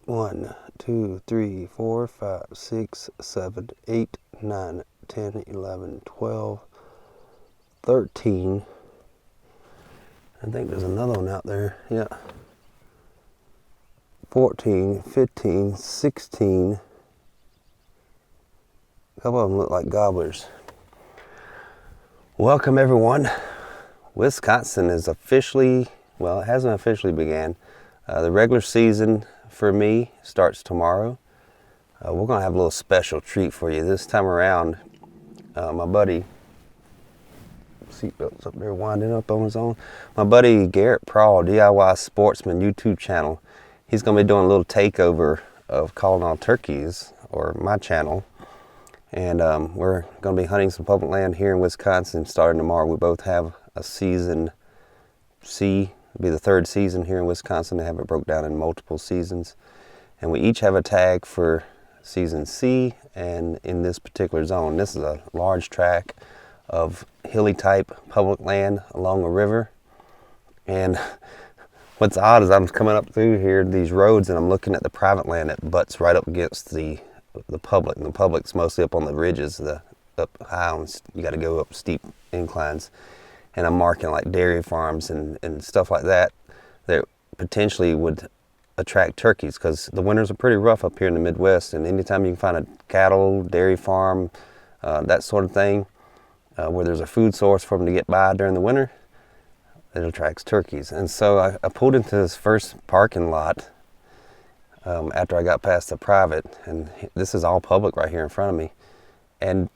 1, 2, 3, 4, 5, 6, 7, 8, 9, 10, 11, 12, 13. I think there's another one out there. Yeah. 14, 15, 16. A couple of them look like gobblers. Welcome everyone. Wisconsin is officially, well, it hasn't officially began. The regular season for me starts tomorrow. We're gonna have a little special treat for you this time around. My buddy, seatbelt's up there winding up on his own. My buddy Garrett Prawl, DIY Sportsman YouTube channel. He's gonna be doing a little takeover of Calling All Turkeys, or my channel. And we're gonna be hunting some public land here in Wisconsin starting tomorrow. We both have a season C. It'll be the third season here in Wisconsin. They have it broke down in multiple seasons. And we each have a tag for season C and in this particular zone. This is a large tract of hilly type public land along a river. And what's odd is I'm coming up through here, these roads, and I'm looking at the private land that butts right up against the public. And the public's mostly up on the ridges, up high, you got to go up steep inclines. And I'm marking like dairy farms and stuff like that potentially would attract turkeys, because the winters are pretty rough up here in the Midwest, and anytime you can find a cattle, dairy farm, that sort of thing, where there's a food source for them to get by during the winter, it attracts turkeys. And so I pulled into this first parking lot after I got past the private, and this is all public right here in front of me, and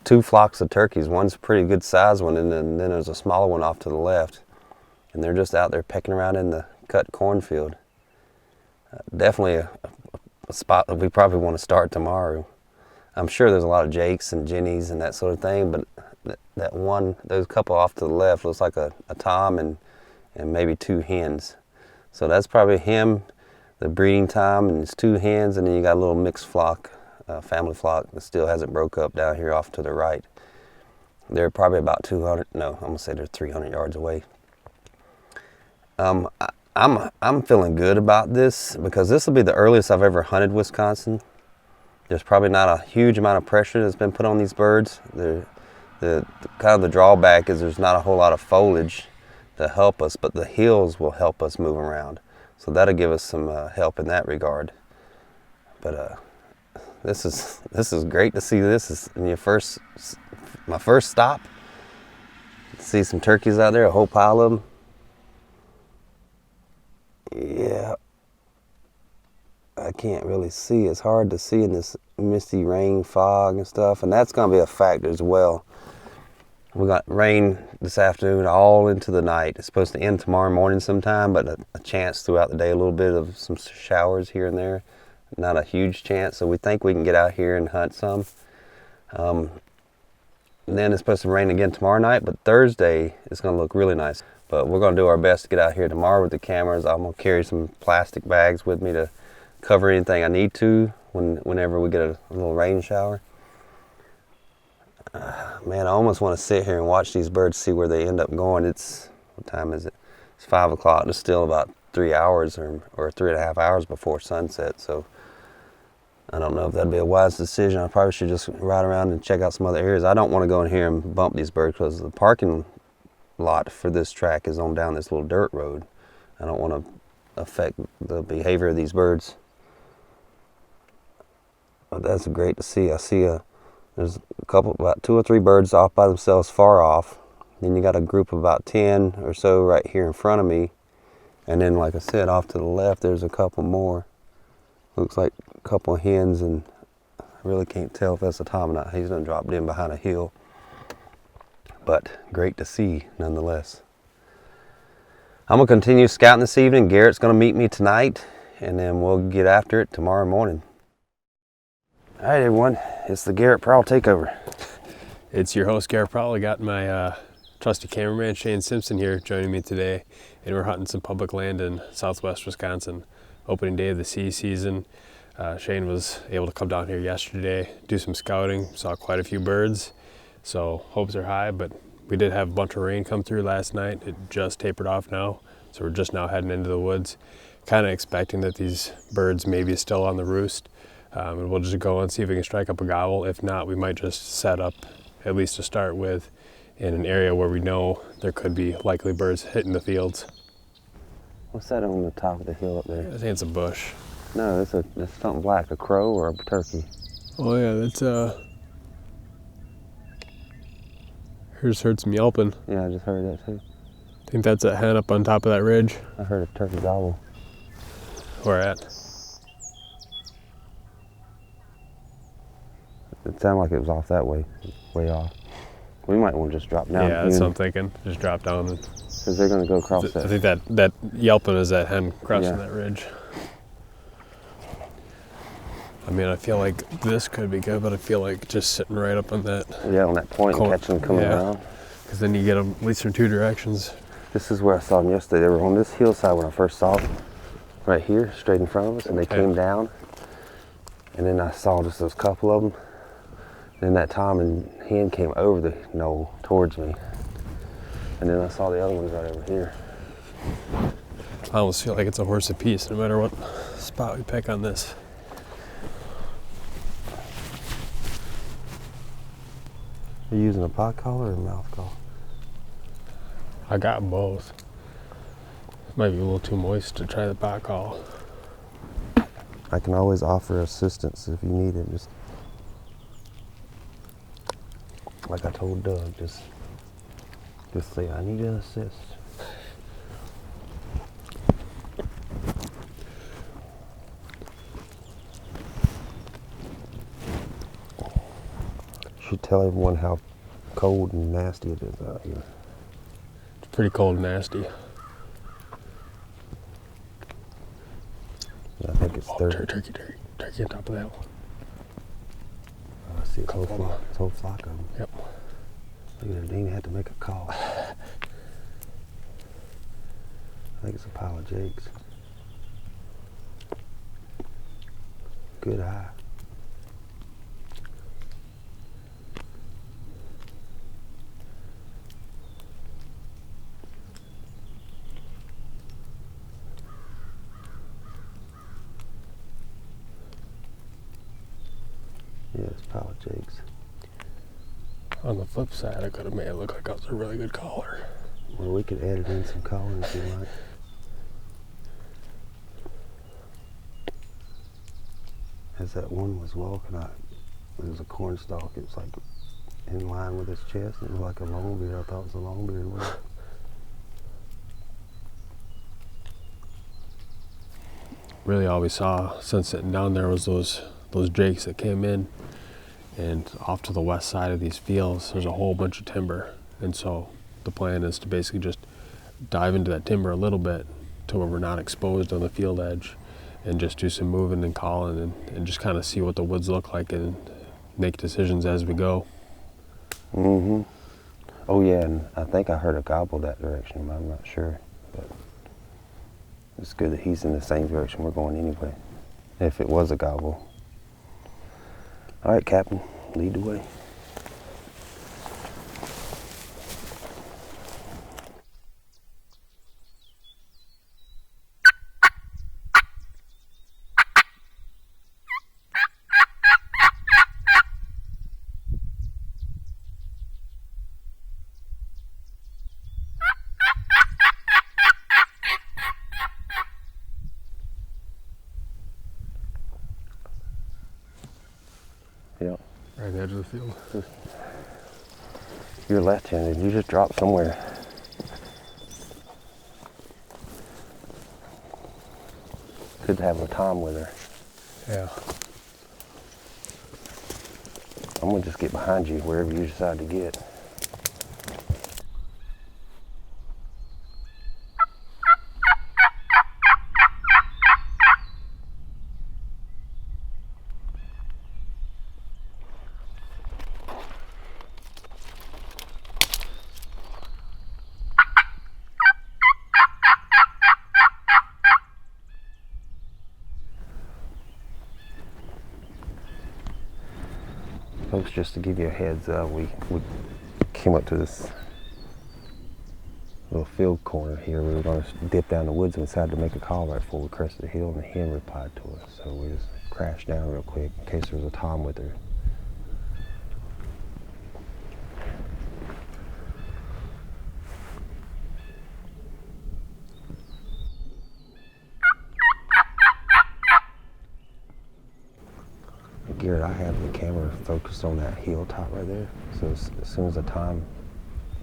two flocks of turkeys. One's a pretty good sized one, and then there's a smaller one off to the left, and they're just out there pecking around in the cut cornfield. Definitely a spot that we probably want to start tomorrow. I'm sure there's a lot of jakes and jennies and that sort of thing, but those couple off to the left looks like a tom and maybe two hens. So that's probably him, the breeding time, and it's two hens, and then you got a little mixed flock, family flock that still hasn't broke up down here off to the right. They're probably about 200, no, I'm gonna say they're 300 yards away. I'm feeling good about this because this will be the earliest I've ever hunted Wisconsin. There's probably not a huge amount of pressure that's been put on these birds. The kind of the drawback is there's not a whole lot of foliage to help us, but the hills will help us move around. So that'll give us some help in that regard. But this is great to see. This is my first stop. See some turkeys out there, a whole pile of them. Yeah, I can't really see. It's hard to see in this misty rain, fog and stuff, and that's gonna be a factor as well. We got rain this afternoon all into the night. It's supposed to end tomorrow morning sometime, but a chance throughout the day, a little bit of some showers here and there. Not a huge chance, so we think we can get out here and hunt some. And then it's supposed to rain again tomorrow night, but Thursday is going to look really nice. But we're going to do our best to get out here tomorrow with the cameras. I'm going to carry some plastic bags with me to cover anything I need to whenever we get a little rain shower. Man, I almost want to sit here and watch these birds, see where they end up going. What time is it? It's 5 o'clock. It's still about 3 hours or 3.5 hours before sunset, so I don't know if that'd be a wise decision. I probably should just ride around and check out some other areas. I don't want to go in here and bump these birds because the parking lot for this track is on down this little dirt road. I don't want to affect the behavior of these birds. But that's great to see. I see there's a couple, about 2 or 3 birds off by themselves far off. Then you got a group of about 10 or so right here in front of me. And then, like I said, off to the left, there's a couple more. Looks like a couple of hens, and I really can't tell if that's a tom or not. He's done dropped in behind a hill. But great to see, nonetheless. I'm going to continue scouting this evening. Garrett's going to meet me tonight, and then we'll get after it tomorrow morning. All right, everyone. It's the Garrett Prawl Takeover. It's your host, Garrett Prawl. I got my trusty cameraman, Shane Simpson, here joining me today, and we're hunting some public land in southwest Wisconsin. Opening day of the C season. Shane was able to come down here yesterday, do some scouting, saw quite a few birds, so hopes are high, but we did have a bunch of rain come through last night. It just tapered off now, So we're just now heading into the woods, kind of expecting that these birds may be still on the roost. And we'll just go and see if we can strike up a gobble. If not, we might just set up, at least to start with, in an area where we know there could be likely birds hitting the fields. What's that on the top of the hill up there? I think it's a bush. No, that's something black, a crow or a turkey. Oh yeah, that's heard some yelping. Yeah, I just heard that too. I think that's a hen up on top of that ridge. I heard a turkey gobble. Where at? It sounded like it was off that way, way off. We might want to just drop down. Yeah, that's what I'm thinking. Just drop down. Because they're going to go across that. I think that yelping is that hen crossing that ridge. I mean, I feel like this could be good, but I feel like just sitting right up on that. Yeah, on that point and catching them coming around. Because then you get them at least from two directions. This is where I saw them yesterday. They were on this hillside when I first saw them. Right here, straight in front of us, and they came down. And then I saw just those couple of them. And then that tom and hen came over the knoll towards me. And then I saw the other ones right over here. I almost feel like it's a horse apiece, no matter what spot we pick on this. Are you using a pot collar or a mouth call? I got both. Might be a little too moist to try the pot call. I can always offer assistance if you need it. Just like I told Doug, just say I need an assist. Should tell everyone how cold and nasty it is out here. It's pretty cold and nasty. Yeah, I think it's 30. Turkey on top of that one. I see a whole flock of them. Yep. Look at that, Dean had to make a call. I think it's a pile of jakes. Good eye. Yeah, it's a pile of jakes. On the flip side, I could have made it look like I was a really good caller. Well, we could edit in some calling if you like. As that one was walking, there was a corn stalk. It was like in line with his chest. It was like a longbeard. I thought it was a longbeard one. Really, all we saw since sitting down there was those drakes that came in. And off to the west side of these fields, there's a whole bunch of timber. And so the plan is to basically just dive into that timber a little bit to where we're not exposed on the field edge and just do some moving and calling and just kind of see what the woods look like and make decisions as we go. Mm-hmm. Oh yeah, and I think I heard a gobble that direction, but I'm not sure. But it's good that he's in the same direction we're going anyway, if it was a gobble. All right, Captain, lead the way. Yep. Right at the edge of the field. You're left-handed. You just drop somewhere. Good to have a tom with her. Yeah. I'm gonna just get behind you wherever you decide to get. Folks, just to give you a heads up, we came up to this little field corner here. We were going to dip down the woods and decided to make a call right before we crested the hill, and the hen replied to us. So we just crashed down real quick in case there was a tom with her. Garrett, I have the camera focused on that hilltop right there. So as soon as the tom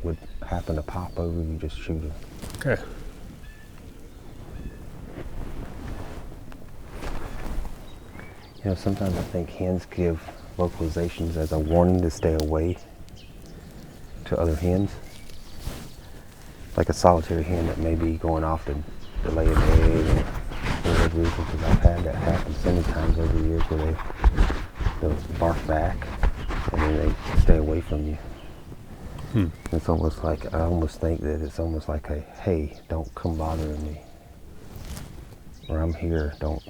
would happen to pop over, you just shoot him. Okay. You know, sometimes I think hens give vocalizations as a warning to stay away to other hens. Like a solitary hen that may be going off to lay an egg for whatever reason, because I've had that happen so many times over the years where they'll bark back and then they stay away from you. It's almost like, I almost think that it's almost like a, hey, don't come bothering me. Or I'm here, don't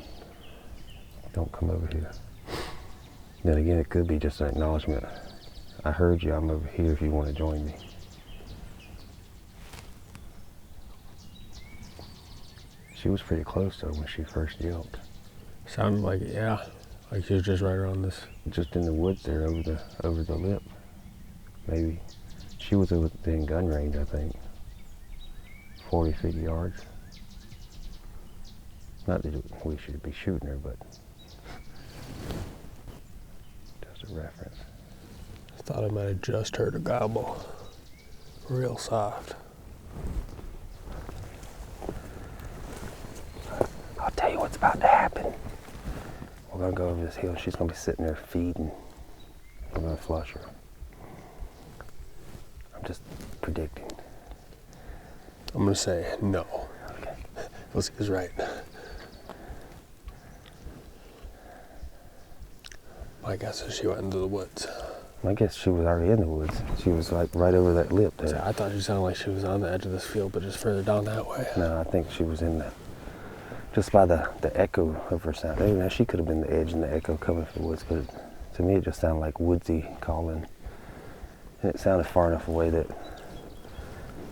come over here. Then again, it could be just an acknowledgement. I heard you, I'm over here if you want to join me. She was pretty close though when she first yelped. Sounded like it, yeah. Like she was just right around this. Just in the woods there over the lip. Maybe. She was within gun range, I think. 40, 50 yards. Not that we should be shooting her, but just a reference. I thought I might have just heard a gobble. Real soft. I'll tell you what's about to happen. We're gonna go over this hill. She's gonna be sitting there feeding. We're gonna flush her. I'm just predicting. I'm gonna say no. Okay. We'll see who's right. My guess is she went into the woods. I guess she was already in the woods. She was like right over that lip there. So I thought she sounded like she was on the edge of this field, but just further down that way. No, I think she was in just by the echo of her sound. Now she could have been the edge and the echo coming from the woods, but to me it just sounded like woodsy calling. And it sounded far enough away that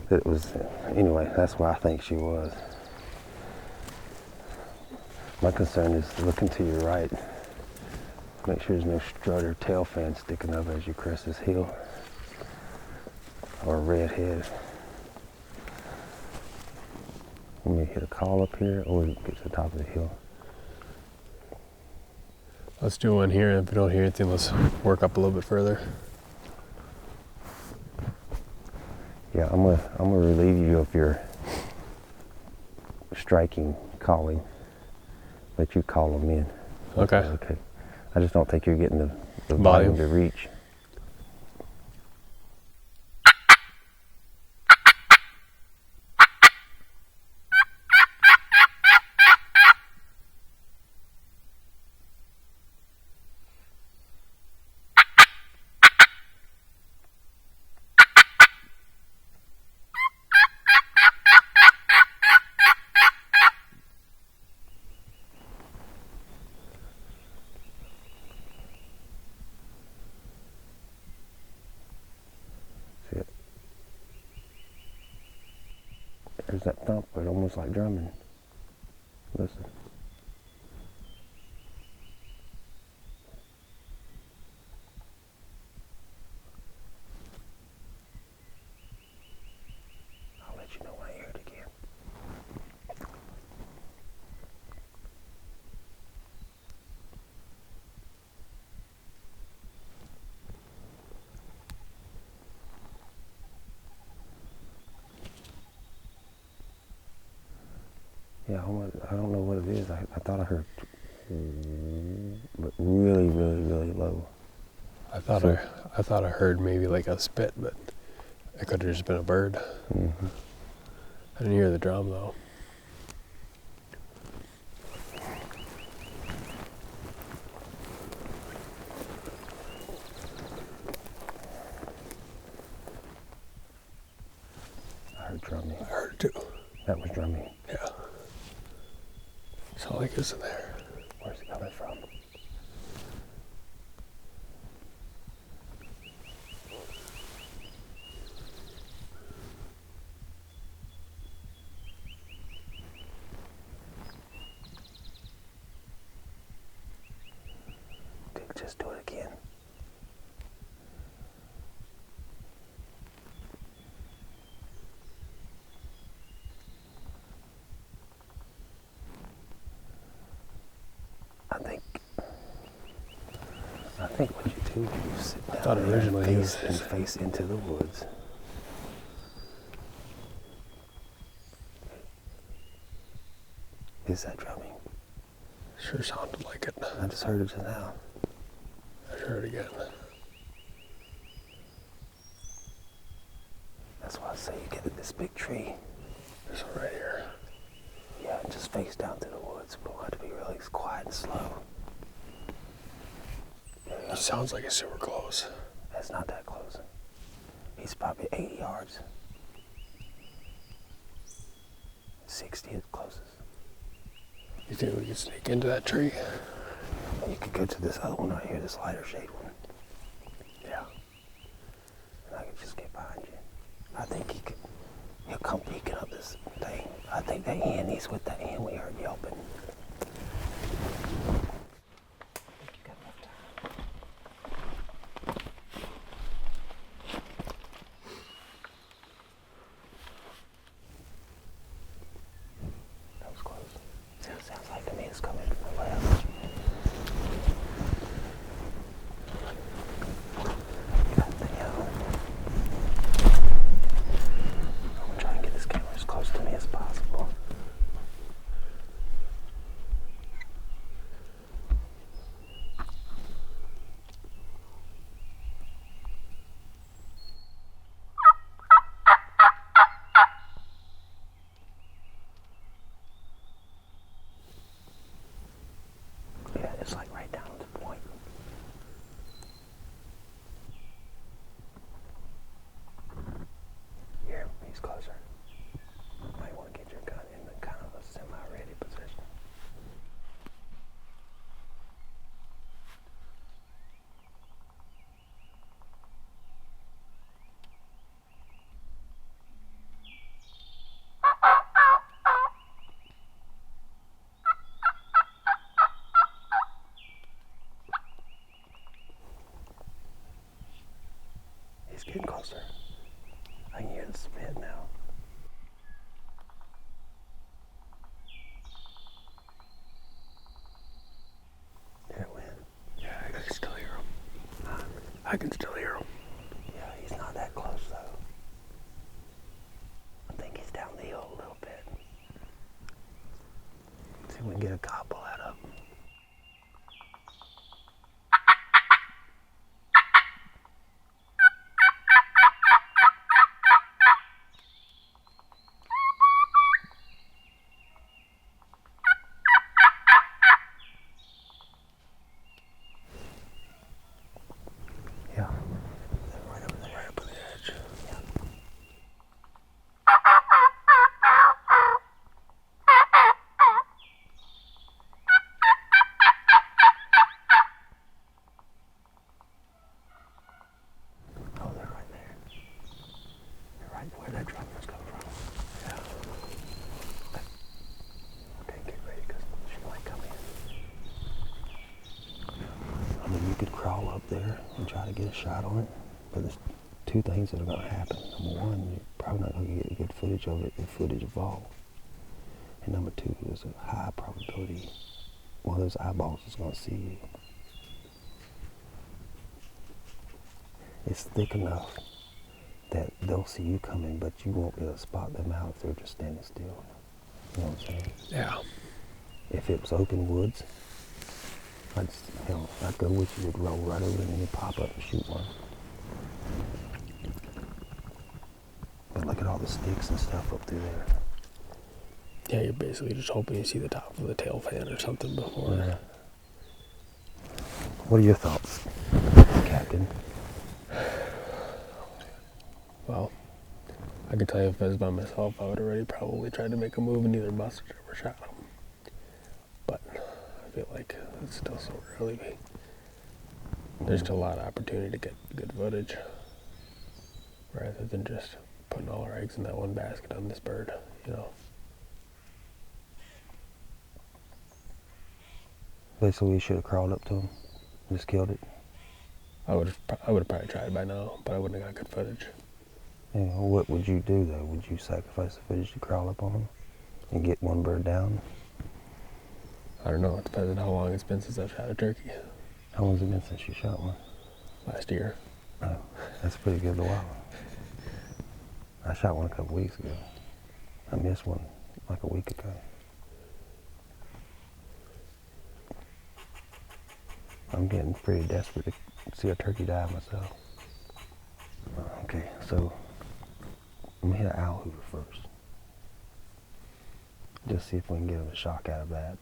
it was, anyway, that's where I think she was. My concern is looking to your right. Make sure there's no strut or tail fan sticking up as you crest this hill. Or a red head. Let me hit a call up here or get to the top of the hill. Let's do one here, and if we don't hear anything, let's work up a little bit further. Yeah, I'm gonna relieve you of your striking calling. Let you call them in. Okay. Okay. I just don't think you're getting the volume to reach. See it? There's that thump, but almost like drumming. Listen. I'll let you know when I hear it again. Yeah, I don't know what it is. I thought I heard, but really, really, really low. I thought I heard maybe like a spit, but it could have just been a bird. Mm-hmm. I didn't hear the drum though. I heard drumming. I heard it too. That was drumming. Yeah. Sound like it's in there. Where's it coming from? just do it again. I think what you do is you sit down thought originally and face into the woods. Is that drumming? Sure sounded like it. I just heard it just now. I heard it again. That's why I say you get this big tree. This one right here. Yeah, just face down through the woods, but we have to be really quiet and slow. It sounds like it's super close. That's not that close. He's probably 80 yards. 60 is closest. You think we could sneak into that tree? You could go to this other one right here, this lighter shade one. Yeah. And I could just get behind you. I think he'll come peeking up this thing. I think that hen, he's with that hen we heard yelping. That was close. Sounds like to me it's coming from the left. I'm gonna try and get this camera as close to me as possible. Yeah, it's like right down at the point. Here, he's closer. Might want to get your gun in the kind of a semi-ready position. He's getting closer. I can hear the spit now. There it went. Yeah, I can still hear him. I can still hear him. Yeah, he's not that close though. I think he's down the hill a little bit. See if we can get a gobble out of him. Yeah. Right over there. Right up on the edge. Yeah. Oh, they're right there. They're right where that drum was coming from. Yeah. Okay, get ready because she might come in. I mean, you could crawl up there and try to get a shot on it, but there's two things that are going to happen. Number one, you're probably not going to get good footage of it and footage of all. And number two, there's a high probability one of those eyeballs is going to see you. It's thick enough that they'll see you coming, but you won't be able to spot them out if they're just standing still. You know what I'm saying? Yeah. If it was open woods, I'd go with you, would roll right over and then you'd pop up and shoot one. But look at all the sticks and stuff up through there. Yeah, you're basically just hoping you see the top of the tail fan or something before. Yeah. What are your thoughts, Captain? Well, I could tell you if I was by myself, I would already probably tried to make a move and either busted or shot him. But I feel like it's still so early. There's still a lot of opportunity to get good footage rather than just putting all our eggs in that one basket on this bird, you know. Basically, you should have crawled up to him. Just killed it? I would have probably tried by now, but I wouldn't have got good footage. Yeah, what would you do though? Would you sacrifice the footage to crawl up on them and get one bird down? I don't know. It depends on how long it's been since I've shot a turkey. How long has it been since you shot one? Last year. Oh, that's pretty good a while. I shot one a couple weeks ago. I missed one like a week ago. I'm getting pretty desperate to see a turkey die myself. Okay, so I'm gonna hit an owl hoover first. Just see if we can get a shock out of that.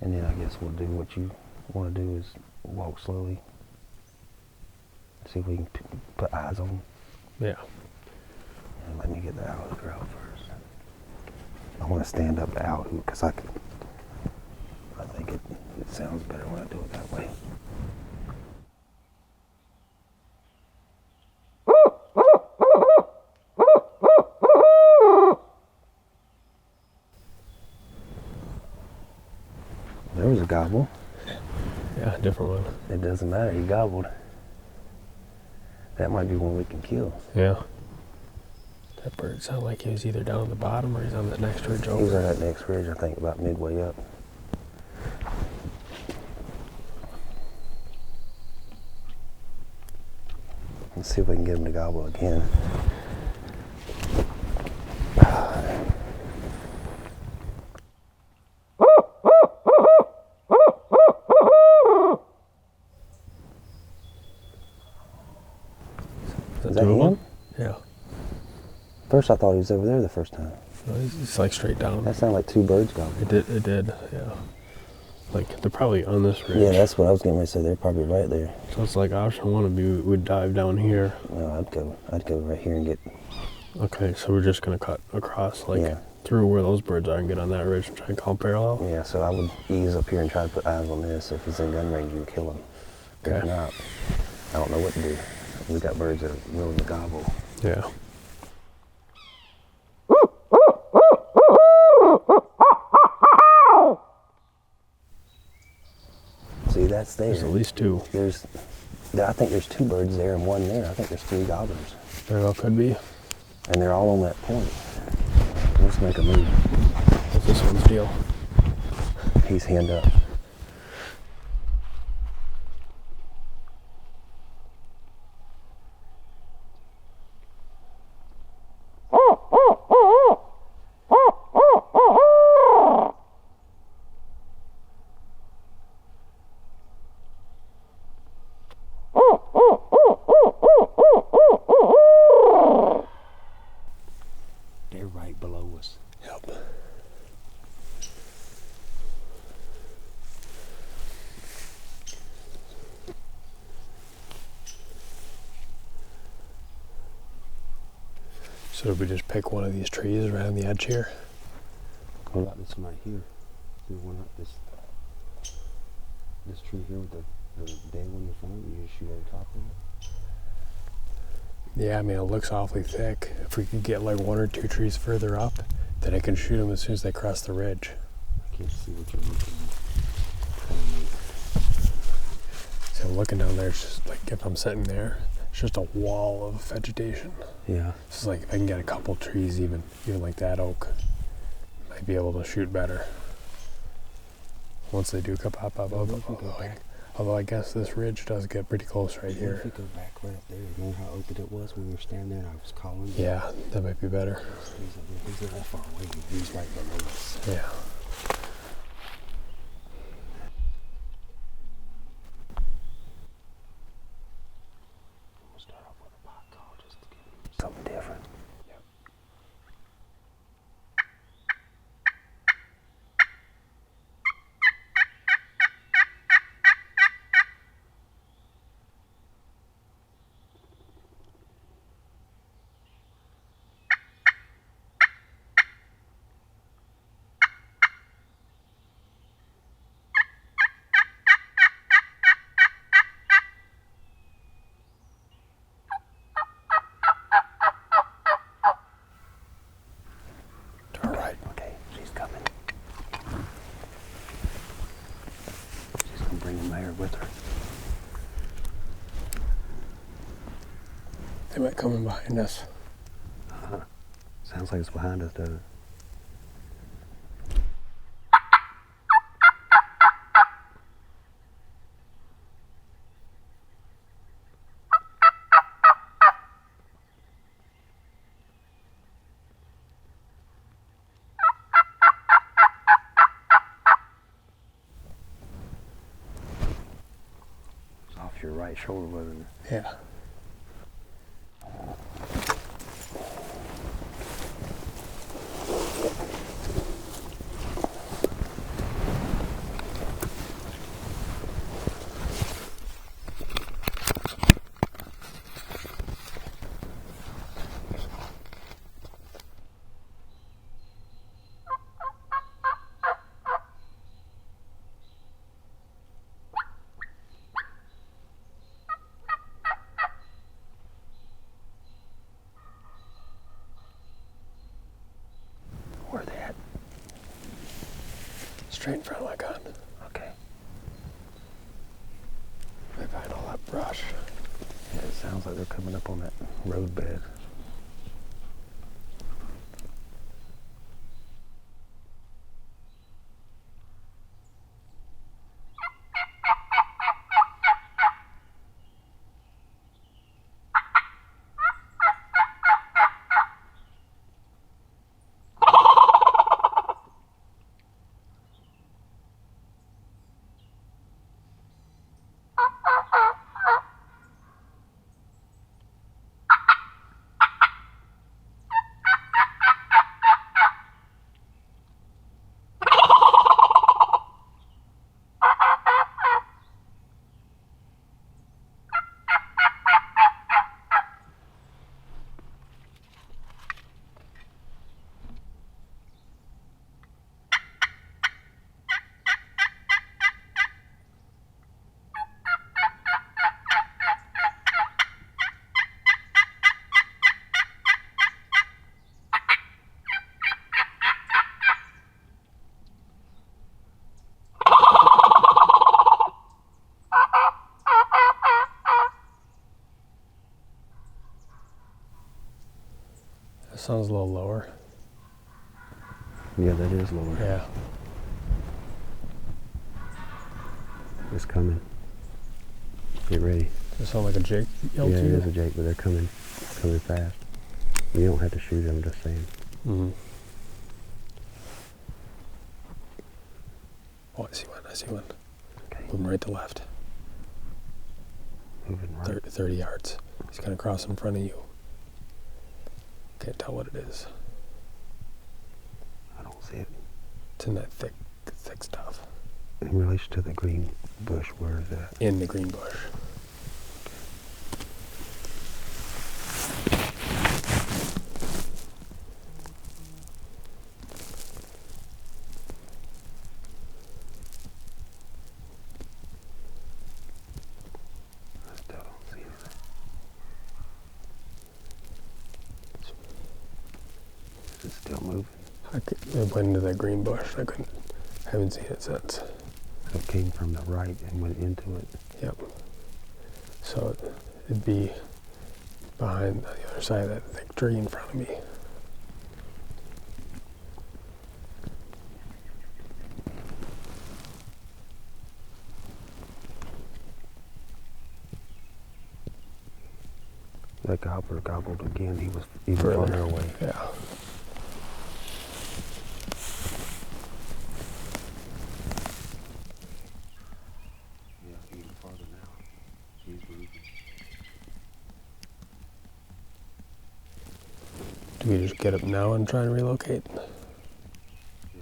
And then I guess we'll do what you want to do is walk slowly. See if we can put eyes on them. Yeah. And let me get the owl hoover out first. I want to stand up the owl hoover because I think it sounds better when I do it that way. There was a gobble. Yeah, different one. It doesn't matter, he gobbled. That might be one we can kill. Yeah. That bird sounded like he was either down at the bottom or he's on that next ridge over. He's on that next ridge, I think, about midway up. Let's see if we can get him to gobble again. Is that him? Yeah. First I thought he was over there the first time. No, he's like straight down. That sounded like two birds gobbling. It did, yeah. Like, they're probably on this ridge. Yeah, that's what I was getting ready to say. They're probably right there. So it's like option one would be we would dive down here. No, I'd go right here and get. Okay, so we're just gonna cut across, like, Yeah. through where those birds are and get on that ridge and try and call them parallel. Yeah, so I would ease up here and try to put eyes on this. If he's in gun range, you can kill him. If Okay. not, I don't know what to do. We got birds that are willing to gobble. Yeah. See, that's there. There's at least two. I think there's two birds there and one there. I think there's three gobblers. Very well could be. And they're all on that point. Let's make a move. What's this one's deal? He's hand up. They're right below us. Yep. So did we just pick one of these trees around the edge here? What about this one right here? The one up this tree here with the dead one in front of it, you just shoot over top of it? Yeah, I mean, it looks awfully thick. If we could get like one or two trees further up, then I can shoot them as soon as they cross the ridge. I can't see what you're looking at. So I'm looking down there, it's just like if I'm sitting there, it's just a wall of vegetation. Yeah. It's like if I can get a couple trees, even like that oak, might be able to shoot better. Once they do pop up, although I guess this ridge does get pretty close right here. If we go back right up there, remember how open it was when we were standing there and I was calling? Yeah, that might be better. He's not that far away, he's right below us. Yeah. We'll start off with a pot call just to get something different. All right. Okay, she's coming. She's coming bring him there with her. They might come in behind us. Sounds like it's behind us, doesn't it? It's off your right shoulder, wasn't it? Yeah. Where are they at? Straight in front of my gun. Okay. Right behind all that brush. Yeah, it sounds like they're coming up on that roadbed. That sounds a little lower. Yeah, that is lower. Yeah. It's coming. Get ready. Does it sound like a Jake yelled Yeah, to it you? is a Jake, but they're coming fast. You don't have to shoot them, just saying. Mm-hmm. Oh, I see one. I see one. Okay. Moving right to left. Moving right. 30 yards. He's going to cross in front of you. Can't tell what it is. I don't see it. It's in that thick stuff. In relation to the green bush, where is that? In the green bush. I still don't see anything. Is it still moving? It went into that green bush. I haven't seen it since. So it came from the right and went into it. Yep. So it'd be behind the other side of that thick tree in front of me. That gobbler gobbled again. He was even Further. farther away. Yeah. Yeah, even farther now. He's moving. Do we just get up now and try and relocate? Yeah,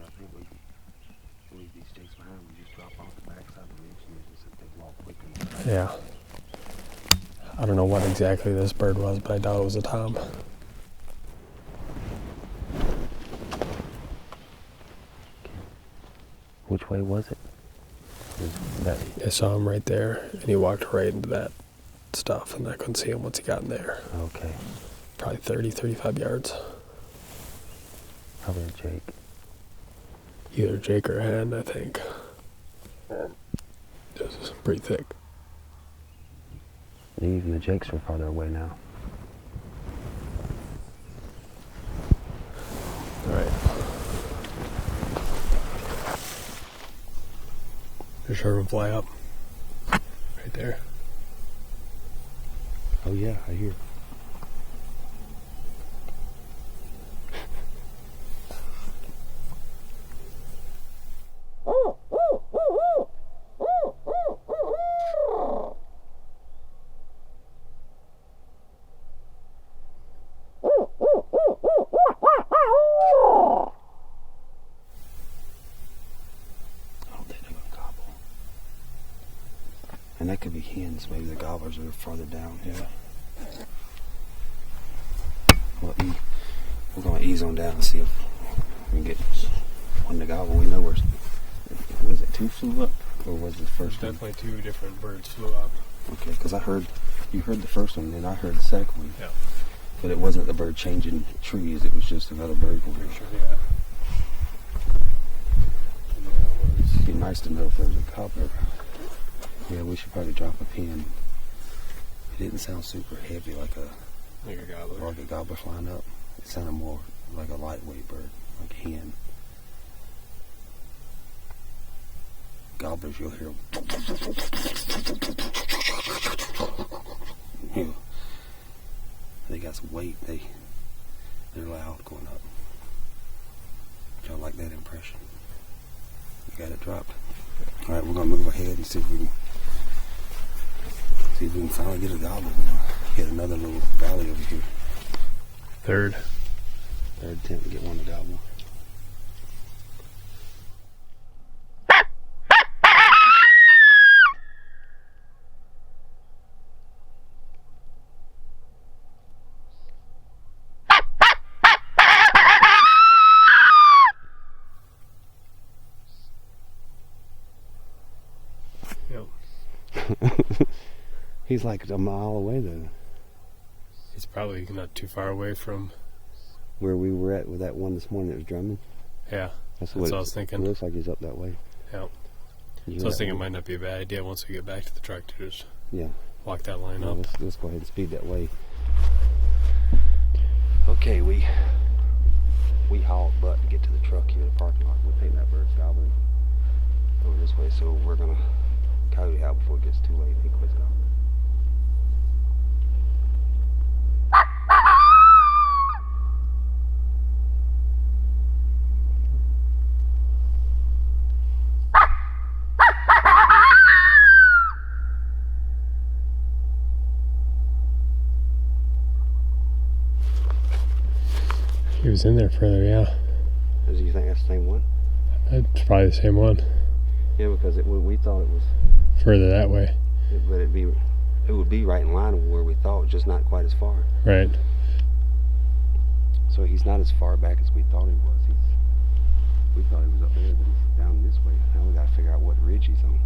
I think we leave these stakes behind. We just drop off the backside of the ridge and just if they walk quickly. Yeah. I don't know what exactly this bird was, but I doubt it was a tom. Which way was it? That I saw him right there, and he walked right into that stuff, and I couldn't see him once he got in there. okay. Probably 30, 35 yards. Probably a Jake. Either Jake or hen, I think. There's a pretty thick. Even the jakes are farther away now. All right. There's her fly up. Right there. Oh yeah, I hear. And that could be hens. Maybe the gobblers are farther down. Yeah. We're going to ease on down and see if we can get one to gobble. We know was it two flew up, or was it the first one? Definitely two different birds flew up. Okay, because you heard the first one, and I heard the second one. Yeah. But it wasn't the bird changing trees. It was just another bird going. Pretty sure, yeah. It'd be nice to know if there was a gobbler. Yeah, we should probably drop a pin. It didn't sound super heavy like a gobbler flying up. It sounded more like a lightweight bird, like a hen. Gobblers, you'll hear them. Yeah. They got some weight. They're loud going up. Y'all like that impression? You got it dropped. All right, we're gonna move ahead and see if we can finally get a gobbler. We're gonna hit another little valley over here. Third attempt to get one to gobble. He's like a mile away though. He's probably not too far away from where we were at with that one this morning that was drumming. Yeah, that's what I was thinking. It looks like he's up that way. Yeah. So I was thinking it might not be a bad idea once we get back to the truck to just walk that line up. Let's go ahead and speed that way. Okay, we hauled butt to get to the truck here in the parking lot. We're thinking that bird's gobbling over this way, so we're gonna coyote out before it gets too late. He quits gobbling. He was in there further, yeah. Do you think that's the same one? It's probably the same one. Yeah, because we thought it was further that way. But it would be right in line with where we thought, just not quite as far. Right. So he's not as far back as we thought he was. We thought he was up there, but he's down this way. Now we got to figure out what ridge he's on.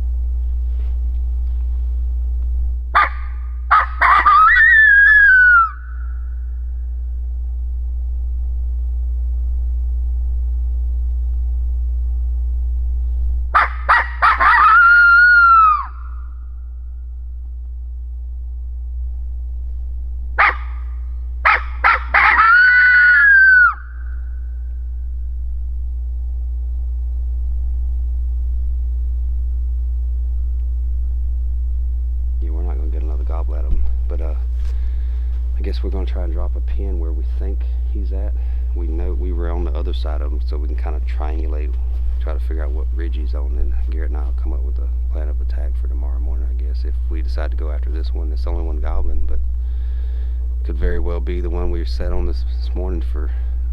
Gobble at him, but I guess we're going to try and drop a pin where we think he's at. We know we were on the other side of him, so we can kind of triangulate, try to figure out what ridge he's on, and Garrett and I will come up with a plan of attack for tomorrow morning, I guess, if we decide to go after this one. It's the only one gobbling, but could very well be the one we sat on this morning for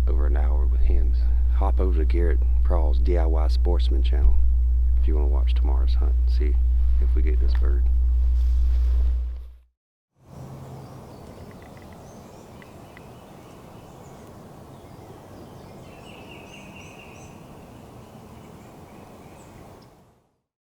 over an hour with hens. Hop over to Garrett Prawl's DIY Sportsman channel if you want to watch tomorrow's hunt and see if we get this bird.